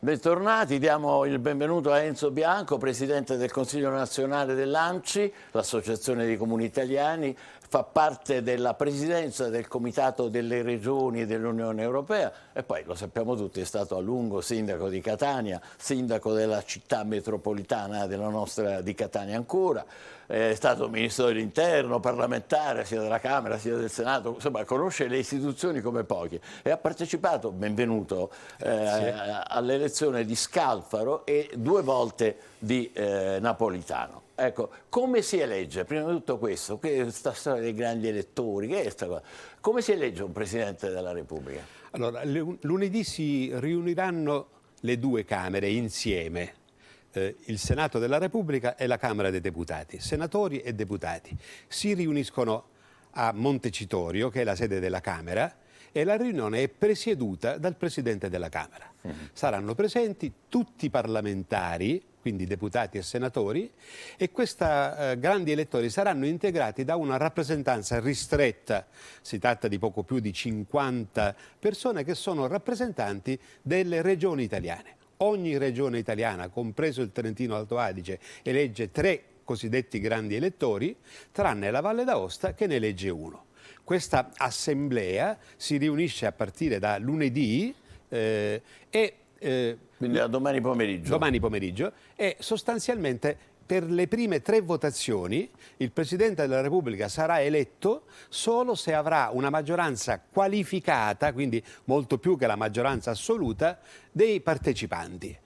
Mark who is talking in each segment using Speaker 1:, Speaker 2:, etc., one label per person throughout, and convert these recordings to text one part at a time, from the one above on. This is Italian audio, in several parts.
Speaker 1: Bentornati, diamo il benvenuto a Enzo Bianco, Presidente del Consiglio Nazionale dell'ANCI, l'Associazione dei Comuni Italiani, fa parte della Presidenza del Comitato delle Regioni dell'Unione Europea e poi, lo sappiamo tutti, è stato a lungo sindaco di Catania, sindaco della città metropolitana della nostra di Catania ancora, è stato Ministro dell'Interno, parlamentare sia della Camera sia del Senato, insomma conosce le istituzioni come pochi e ha partecipato, benvenuto, all'elezione di Scalfaro e 2 volte di Napolitano. Ecco, come si elegge? Prima di tutto questo, questa storia dei grandi elettori, che è sta cosa? Come si elegge un Presidente della Repubblica?
Speaker 2: Allora, lunedì si riuniranno le 2 Camere insieme, il Senato della Repubblica e la Camera dei Deputati, senatori e deputati. Si riuniscono a Montecitorio, che è la sede della Camera, e la riunione è presieduta dal Presidente della Camera. Saranno presenti tutti i parlamentari, quindi deputati e senatori, e questi grandi elettori saranno integrati da una rappresentanza ristretta. Si tratta di poco più di 50 persone che sono rappresentanti delle regioni italiane. Ogni regione italiana, compreso il Trentino Alto Adige, elegge 3 cosiddetti grandi elettori, tranne la Valle d'Aosta che ne elegge 1. Questa assemblea si riunisce a partire da lunedì
Speaker 1: Quindi da domani pomeriggio.
Speaker 2: Domani pomeriggio, e sostanzialmente per le prime 3 votazioni il Presidente della Repubblica sarà eletto solo se avrà una maggioranza qualificata, quindi molto più che la maggioranza assoluta, dei partecipanti.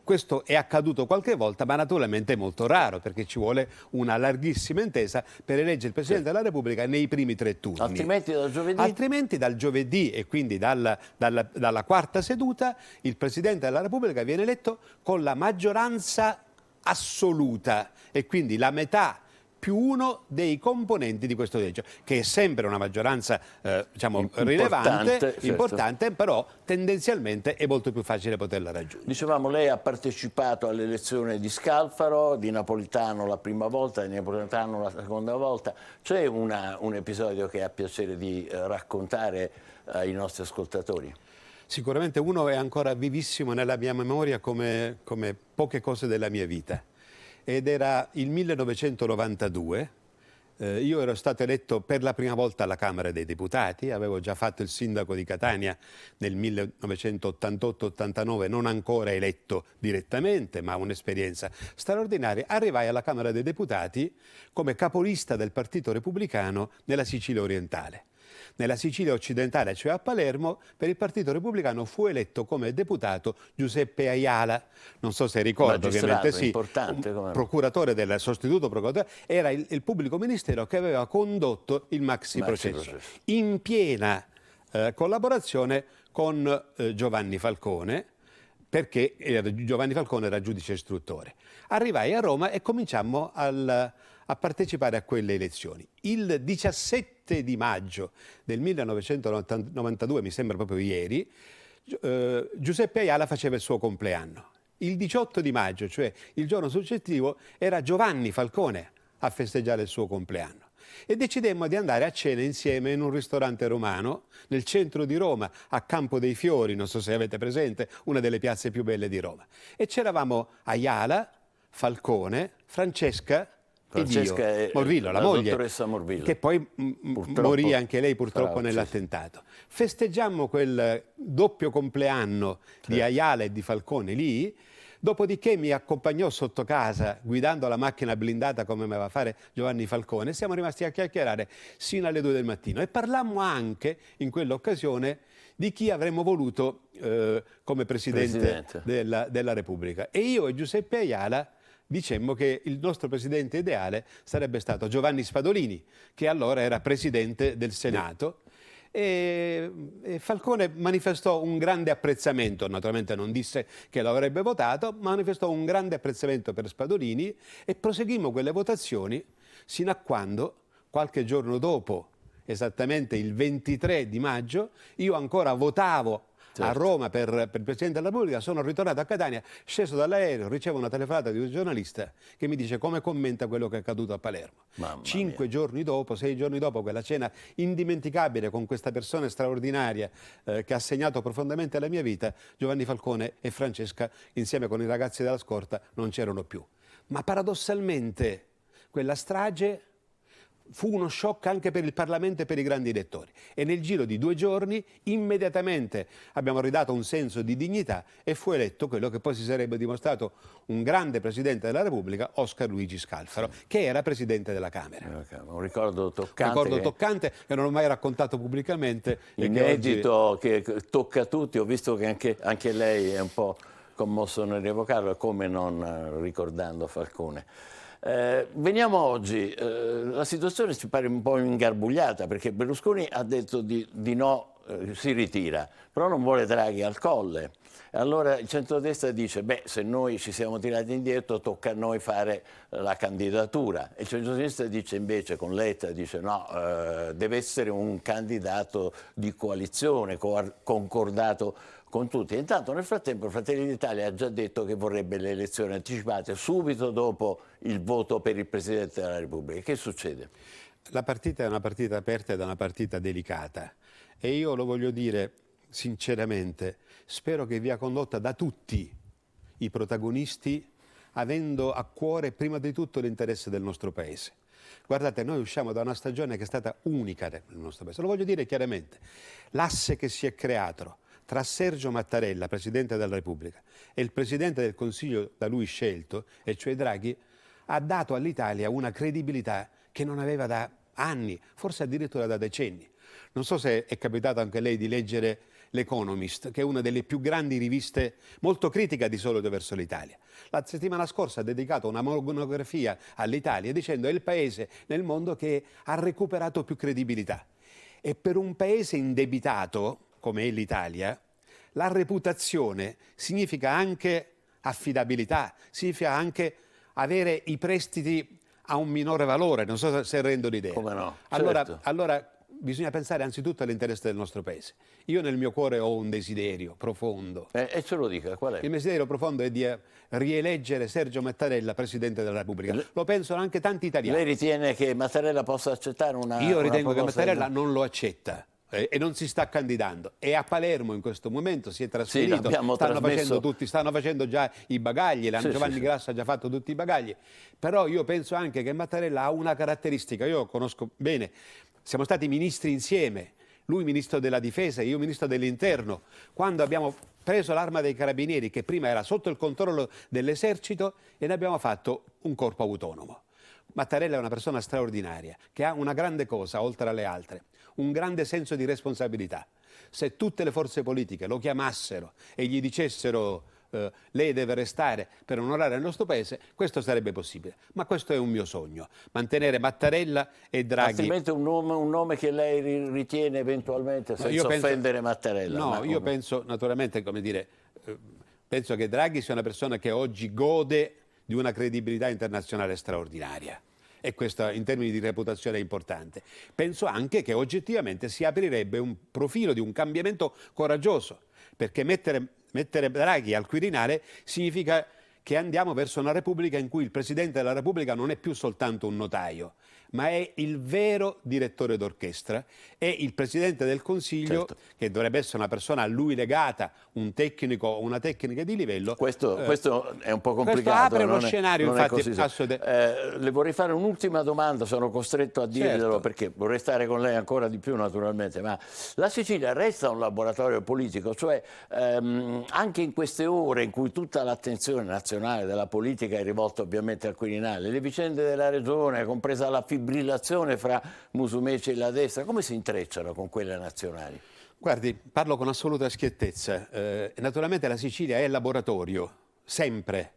Speaker 2: Questo è accaduto qualche volta, ma naturalmente è molto raro, perché ci vuole una larghissima intesa per eleggere il Presidente della Repubblica nei primi 3 turni.
Speaker 1: Altrimenti dal giovedì?
Speaker 2: Altrimenti dal giovedì e quindi dalla 4ª seduta il Presidente della Repubblica viene eletto con la maggioranza assoluta e quindi la metà più 1 dei componenti di questo collegio, che è sempre una maggioranza rilevante, importante, però tendenzialmente è molto più facile poterla raggiungere.
Speaker 1: Dicevamo, lei ha partecipato all'elezione di Scalfaro, di Napolitano la prima volta, di Napolitano la seconda volta. C'è un episodio che ha piacere di raccontare ai nostri ascoltatori?
Speaker 2: Sicuramente uno è ancora vivissimo nella mia memoria come poche cose della mia vita. Ed era il 1992, io ero stato eletto per la prima volta alla Camera dei Deputati, avevo già fatto il sindaco di Catania nel 1988-89, non ancora eletto direttamente, ma un'esperienza straordinaria. Arrivai alla Camera dei Deputati come capolista del Partito Repubblicano nella Sicilia orientale. Nella Sicilia occidentale, cioè a Palermo, per il Partito Repubblicano fu eletto come deputato Giuseppe Ayala. Non so se ricordo, ovviamente sì, procuratore del sostituto procuratore, era il pubblico ministero che aveva condotto il maxi processo. In piena collaborazione con Giovanni Falcone, perché Giovanni Falcone era giudice istruttore. Arrivai a Roma e cominciammo a partecipare a quelle elezioni. Il 17 di maggio del 1992, mi sembra proprio ieri, Giuseppe Ayala faceva il suo compleanno. Il 18 di maggio, cioè il giorno successivo, era Giovanni Falcone a festeggiare il suo compleanno. E decidemmo di andare a cena insieme in un ristorante romano nel centro di Roma, a Campo dei Fiori, non so se avete presente, una delle piazze più belle di Roma. E c'eravamo Ayala, Falcone, Francesca e Morvillo, la moglie,
Speaker 1: dottoressa Morvillo,
Speaker 2: che poi morì anche lei purtroppo nell'attentato. Festeggiammo quel doppio compleanno di Ayala e di Falcone lì. Dopodiché mi accompagnò sotto casa guidando la macchina blindata come aveva fare Giovanni Falcone. Siamo rimasti a chiacchierare sino alle 2 del mattino e parlammo anche in quell'occasione di chi avremmo voluto come Presidente della Repubblica. E io e Giuseppe Ayala dicemmo che il nostro Presidente ideale sarebbe stato Giovanni Spadolini, che allora era Presidente del Senato. E Falcone manifestò un grande apprezzamento, naturalmente non disse che lo avrebbe votato, ma manifestò un grande apprezzamento per Spadolini e proseguimmo quelle votazioni sino a quando, qualche giorno dopo, esattamente il 23 di maggio, io ancora votavo a Roma per il Presidente della Repubblica, sono ritornato a Catania, sceso dall'aereo, ricevo una telefonata di un giornalista che mi dice come commenta quello che è accaduto a Palermo. 5 giorni dopo, 6 giorni dopo quella cena indimenticabile con questa persona straordinaria che ha segnato profondamente la mia vita, Giovanni Falcone e Francesca, insieme con i ragazzi della scorta, non c'erano più. Ma paradossalmente quella strage fu uno shock anche per il Parlamento e per i grandi elettori. E nel giro di 2 giorni, immediatamente abbiamo ridato un senso di dignità e fu eletto quello che poi si sarebbe dimostrato un grande Presidente della Repubblica, Oscar Luigi Scalfaro, che era Presidente della Camera.
Speaker 1: Un ricordo toccante.
Speaker 2: Un ricordo toccante che non ho mai raccontato pubblicamente.
Speaker 1: Inedito, che tocca tutti. Ho visto che anche lei è un po' commosso nel rievocarlo, come non ricordando Falcone. Veniamo oggi, la situazione ci pare un po' ingarbugliata perché Berlusconi ha detto di no, si ritira, però non vuole Draghi al colle. Allora il centrodestra dice, beh, se noi ci siamo tirati indietro tocca a noi fare la candidatura. E il centrodestra dice invece, con Letta, dice no, deve essere un candidato di coalizione, concordato con tutti. Intanto nel frattempo Fratelli d'Italia ha già detto che vorrebbe le elezioni anticipate subito dopo il voto per il Presidente della Repubblica. Che succede?
Speaker 2: La partita è una partita aperta ed è una partita delicata e io lo voglio dire sinceramente, spero che via condotta da tutti i protagonisti avendo a cuore prima di tutto l'interesse del nostro Paese. Guardate, noi usciamo da una stagione che è stata unica nel nostro Paese, lo voglio dire chiaramente, l'asse che si è creato tra Sergio Mattarella, Presidente della Repubblica, e il Presidente del Consiglio da lui scelto, e cioè Draghi, ha dato all'Italia una credibilità che non aveva da anni, forse addirittura da decenni. Non so se è capitato anche a lei di leggere L'Economist, che è una delle più grandi riviste, molto critica di solito verso l'Italia. La settimana scorsa ha dedicato una monografia all'Italia dicendo è il paese nel mondo che ha recuperato più credibilità. E per un paese indebitato, come è l'Italia, la reputazione significa anche affidabilità, significa anche avere i prestiti a un minore valore, non so se rendo l'idea.
Speaker 1: Come no?
Speaker 2: Allora bisogna pensare anzitutto all'interesse del nostro Paese. Io nel mio cuore ho un desiderio profondo.
Speaker 1: E ce lo dica, qual è?
Speaker 2: Il mio desiderio profondo è di rieleggere Sergio Mattarella Presidente della Repubblica. Lo pensano anche tanti italiani.
Speaker 1: Lei ritiene che Mattarella possa accettare
Speaker 2: Io ritengo che Mattarella non lo accetta. E non si sta candidando. E a Palermo in questo momento si è trasferito, stanno facendo già i bagagli, Giovanni Grasso ha già fatto tutti i bagagli. Però io penso anche che Mattarella ha una caratteristica, io conosco bene, siamo stati ministri insieme, lui ministro della difesa e io ministro dell'interno, quando abbiamo preso l'arma dei carabinieri che prima era sotto il controllo dell'esercito e ne abbiamo fatto un corpo autonomo. Mattarella è una persona straordinaria, che ha una grande cosa, oltre alle altre, un grande senso di responsabilità. Se tutte le forze politiche lo chiamassero e gli dicessero lei deve restare per onorare il nostro Paese, questo sarebbe possibile. Ma questo è un mio sogno, mantenere Mattarella e Draghi.
Speaker 1: Altrimenti un nome che lei ritiene eventualmente, senza offendere Mattarella.
Speaker 2: No, io penso naturalmente, come dire, penso che Draghi sia una persona che oggi gode di una credibilità internazionale straordinaria e questo in termini di reputazione è importante. Penso anche che oggettivamente si aprirebbe un profilo di un cambiamento coraggioso, perché mettere Draghi al Quirinale significa che andiamo verso una Repubblica in cui il Presidente della Repubblica non è più soltanto un notaio, ma è il vero direttore d'orchestra, è il Presidente del Consiglio, che dovrebbe essere una persona a lui legata, un tecnico o una tecnica di livello.
Speaker 1: Questo è un po' complicato.
Speaker 2: Questo apre uno scenario, infatti,
Speaker 1: le vorrei fare un'ultima domanda, sono costretto a dirglielo perché vorrei stare con lei ancora di più naturalmente, ma la Sicilia resta un laboratorio politico, cioè anche in queste ore in cui tutta l'attenzione nazionale della politica è rivolta ovviamente al Quirinale, le vicende della regione, compresa la fibrillazione fra Musumeci e la destra, come si intrecciano con quelle nazionali?
Speaker 2: Guardi, parlo con assoluta schiettezza. Naturalmente la Sicilia è laboratorio, sempre.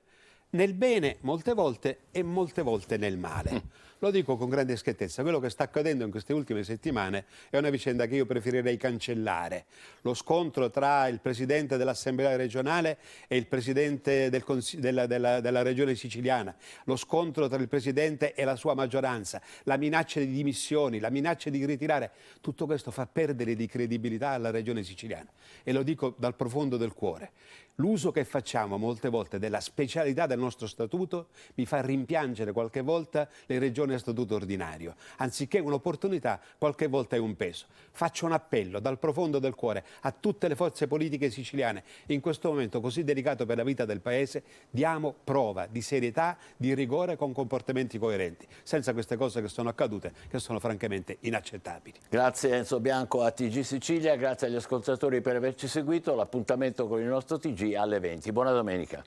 Speaker 2: nel bene molte volte e molte volte nel male. Lo dico con grande schiettezza, quello che sta accadendo in queste ultime settimane è una vicenda che io preferirei cancellare. Lo scontro tra il Presidente dell'Assemblea regionale e il Presidente della Regione siciliana, lo scontro tra il Presidente e la sua maggioranza, la minaccia di dimissioni, la minaccia di ritirare, tutto questo fa perdere di credibilità alla Regione siciliana. E lo dico dal profondo del cuore. L'uso che facciamo molte volte della specialità del nostro statuto mi fa rimpiangere qualche volta le regioni a statuto ordinario. Anziché un'opportunità, qualche volta è un peso. Faccio un appello dal profondo del cuore a tutte le forze politiche siciliane. In questo momento così delicato per la vita del Paese, diamo prova di serietà, di rigore con comportamenti coerenti, senza queste cose che sono accadute, che sono francamente inaccettabili.
Speaker 1: Grazie Enzo Bianco a TG Sicilia, grazie agli ascoltatori per averci seguito. L'appuntamento con il nostro TG alle 20. Buona domenica.